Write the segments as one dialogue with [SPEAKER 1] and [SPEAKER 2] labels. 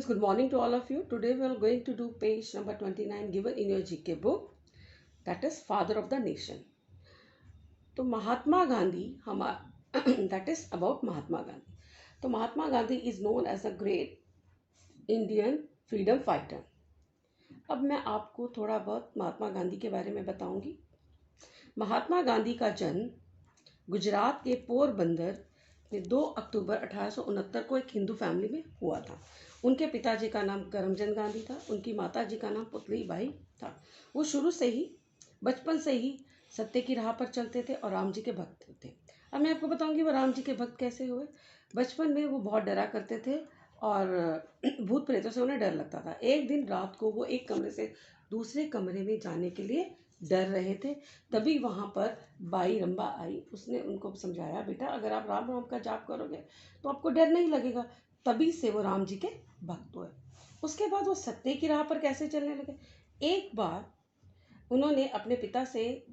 [SPEAKER 1] students, good morning to all of you. Today we are going to do page number 29 given in your GK book, that is Father of the Nation. तो Mahatma Gandhi that is about Mahatma Gandhi. तो Mahatma Gandhi is known as a great Indian freedom fighter. अब मैं आपको थोड़ा बहुत महात्मा गांधी के बारे में बताऊंगी. महात्मा गांधी का जन्म गुजरात के पोरबंदर में 2 अक्टूबर 1869 को एक हिंदू फैमिली में हुआ था. उनके पिताजी का नाम करमचंद गांधी था. उनकी माताजी का नाम पुतलीबाई था. वो शुरू से ही बचपन से ही सत्य की राह पर चलते थे और राम जी के भक्त थे. अब मैं आपको बताऊंगी वो राम जी के भक्त कैसे हुए. बचपन में वो बहुत डरा करते थे और भूत प्रेतों से उन्हें डर लगता था. एक दिन रात को वो एक कमरे से दूसरे कमरे में जाने के लिए डर रहे थे. तभी वहाँ पर बाई रंबा आई. उसने उनको समझाया, बेटा अगर आप राम राम का जाप करोगे तो आपको डर नहीं लगेगा. तभी से वो राम जी के भक्त हुए. उसके बाद वो सत्य की राह पर कैसे चलने लगे. एक बार उन्होंने अपने पिता से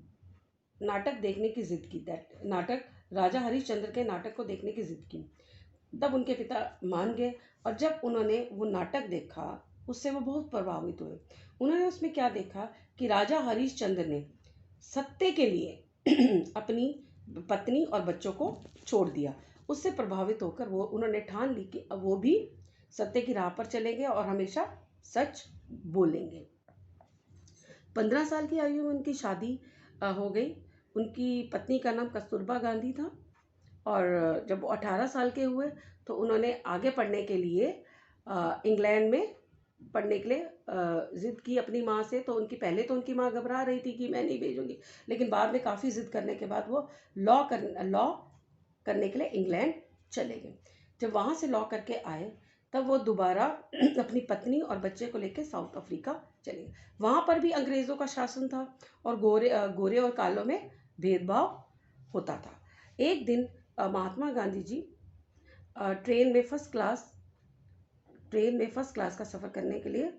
[SPEAKER 1] नाटक देखने की जिद की. नाटक राजा हरिश्चंद्र के नाटक को देखने की जिद की. तब उनके पिता मान गए और जब उन्होंने वो नाटक देखा उससे वो बहुत प्रभावित हुए. उन्होंने उसमें क्या देखा कि राजा हरिश्चंद्र ने सत्य के लिए अपनी पत्नी और बच्चों को छोड़ दिया. उससे प्रभावित होकर उन्होंने ठान ली कि अब वो भी सत्य की राह पर चलेंगे और हमेशा सच बोलेंगे. 15 साल की आयु में उनकी शादी हो गई. उनकी पत्नी का नाम कस्तूरबा गांधी था और जब वो 18 साल के हुए तो उन्होंने आगे पढ़ने के लिए इंग्लैंड में पढ़ने के लिए ज़िद की अपनी माँ से. तो पहले तो उनकी माँ घबरा रही थी कि मैं नहीं भेजूंगी, लेकिन बाद में काफ़ी ज़िद करने के बाद वो लॉ करने के लिए इंग्लैंड चले गए. जब वहाँ से लॉ करके आए तब वो दोबारा अपनी पत्नी और बच्चे को लेकर साउथ अफ्रीका चले गए. वहाँ पर भी अंग्रेज़ों का शासन था और गोरे और कालों में भेदभाव होता था. एक दिन महात्मा गांधी जी ट्रेन में फर्स्ट क्लास का सफ़र करने के लिए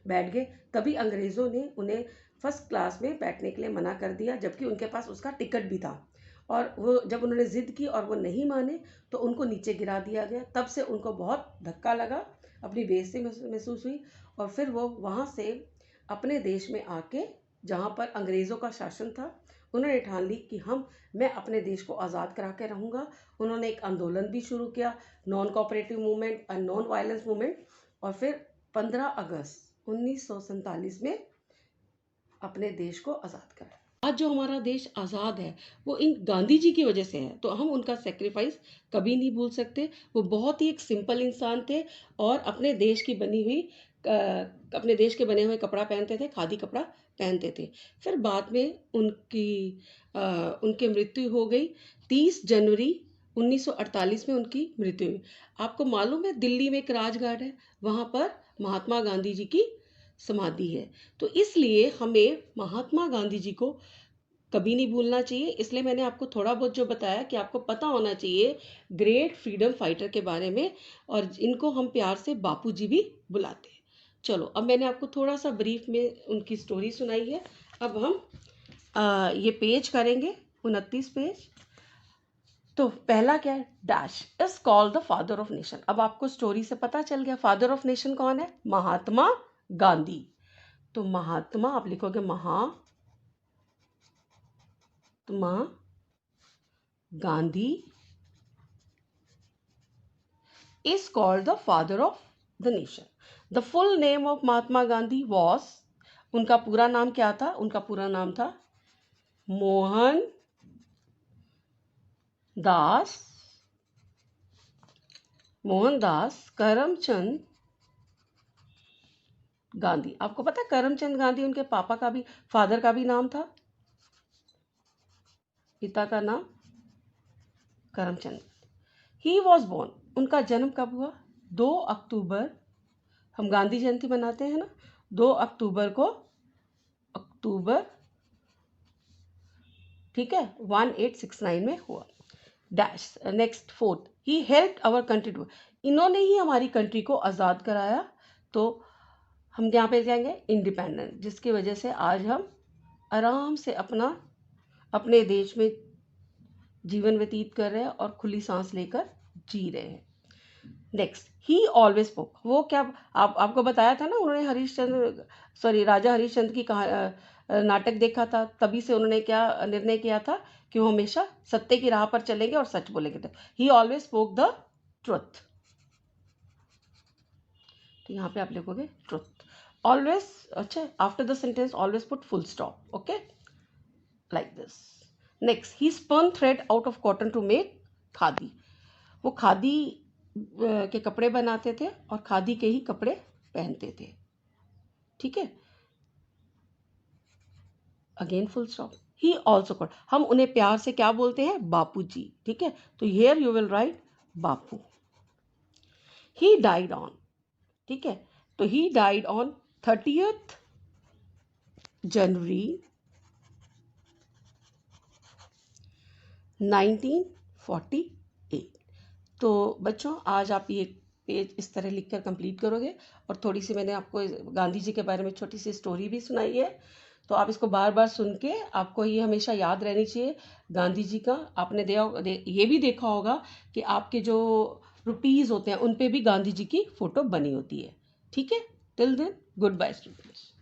[SPEAKER 1] बैठ गए. तभी अंग्रेज़ों ने उन्हें फर्स्ट क्लास में बैठने के लिए मना कर दिया, जबकि उनके पास उसका टिकट भी था. और वो जब उन्होंने ज़िद की और वो नहीं माने तो उनको नीचे गिरा दिया गया. तब से उनको बहुत धक्का लगा, अपनी बेइज्जती महसूस हुई और फिर वो वहाँ से अपने देश में आके जहाँ पर अंग्रेज़ों का शासन था उन्होंने ठान ली कि मैं अपने देश को आज़ाद करा के रहूँगा. उन्होंने एक आंदोलन भी शुरू किया, non cooperative movement and non violence movement. और फिर 15 अगस्त 1947 में अपने देश को आज़ाद करा. आज जो हमारा देश आज़ाद है वो इन गांधी जी की वजह से है. तो हम उनका सेक्रीफाइस कभी नहीं भूल सकते. वो बहुत ही एक सिंपल इंसान थे और अपने देश के बने हुए कपड़ा पहनते थे, खादी कपड़ा पहनते थे. फिर बाद में उनकी मृत्यु हो गई. 30 जनवरी 1948 में उनकी मृत्यु हुई. आपको मालूम है दिल्ली में एक राजघाट है, वहाँ पर महात्मा गांधी जी की समाधि है. तो इसलिए हमें महात्मा गांधी जी को कभी नहीं भूलना चाहिए. इसलिए मैंने आपको थोड़ा बहुत जो बताया कि आपको पता होना चाहिए ग्रेट फ्रीडम फाइटर के बारे में, और इनको हम प्यार से बापू जी भी बुलाते हैं. चलो, अब मैंने आपको थोड़ा सा ब्रीफ में उनकी स्टोरी सुनाई है. अब हम ये पेज करेंगे 29 पेज. तो पहला क्या है, dash is called the father of nation. अब आपको स्टोरी से पता चल गया फादर ऑफ नेशन कौन है, महात्मा गांधी. तो महात्मा आप लिखोगे Mahatma Gandhi is called the father of the nation. The full name of Mahatma Gandhi was, उनका पूरा नाम क्या था, उनका पूरा नाम था मोहन दास करमचंद गांधी. आपको पता है करमचंद गांधी उनके पापा का भी, फादर का भी नाम था, पिता का नाम करमचंद. ही वॉज बोर्न, उनका जन्म कब हुआ, 2 अक्टूबर, हम गांधी जयंती मनाते हैं ना, 2 अक्टूबर को, ठीक है, 1869 में हुआ. Dash next fourth, he helped our country to, इन्होंने ही हमारी कंट्री को आज़ाद कराया. तो हम यहाँ पे जाएंगे इंडिपेंडेंट, जिसकी वजह से आज हम आराम से अपने देश में जीवन व्यतीत कर रहे हैं और खुली सांस लेकर जी रहे हैं. नेक्स्ट, ही ऑलवेज स्पोक, वो क्या आपको बताया था ना, उन्होंने राजा हरिश्चंद्र की नाटक देखा था, तभी से उन्होंने क्या निर्णय किया था कि वो हमेशा सत्य की राह पर चलेंगे और सच बोलेंगे। तो he always spoke the truth, तो यहाँ पे आप लिखोगे ट्रुथ। ऑलवेज, अच्छा, after the sentence always put full stop, okay, like this. Next, he spun thread out of cotton to make khadi, वो खादी के कपड़े बनाते थे और खादी के ही कपड़े पहनते थे, ठीक है। Again full stop. He also called, हम उन्हें प्यार से क्या बोलते हैं, बापू जी, ठीक है, तो here you will write Bapu. He died on, ठीक है, तो ही डाइड ऑन 30th जनवरी 1948। तो बच्चों, आज आप ये पेज इस तरह लिखकर कंप्लीट करोगे, और थोड़ी सी मैंने आपको गांधी जी के बारे में छोटी सी स्टोरी भी सुनाई है, तो आप इसको बार बार सुन के आपको ये हमेशा याद रहनी चाहिए गांधी जी का। आपने ये भी देखा होगा कि आपके जो रुपीज़ होते हैं उन पे भी गांधी जी की फ़ोटो बनी होती है, ठीक है। Till then, goodbye students.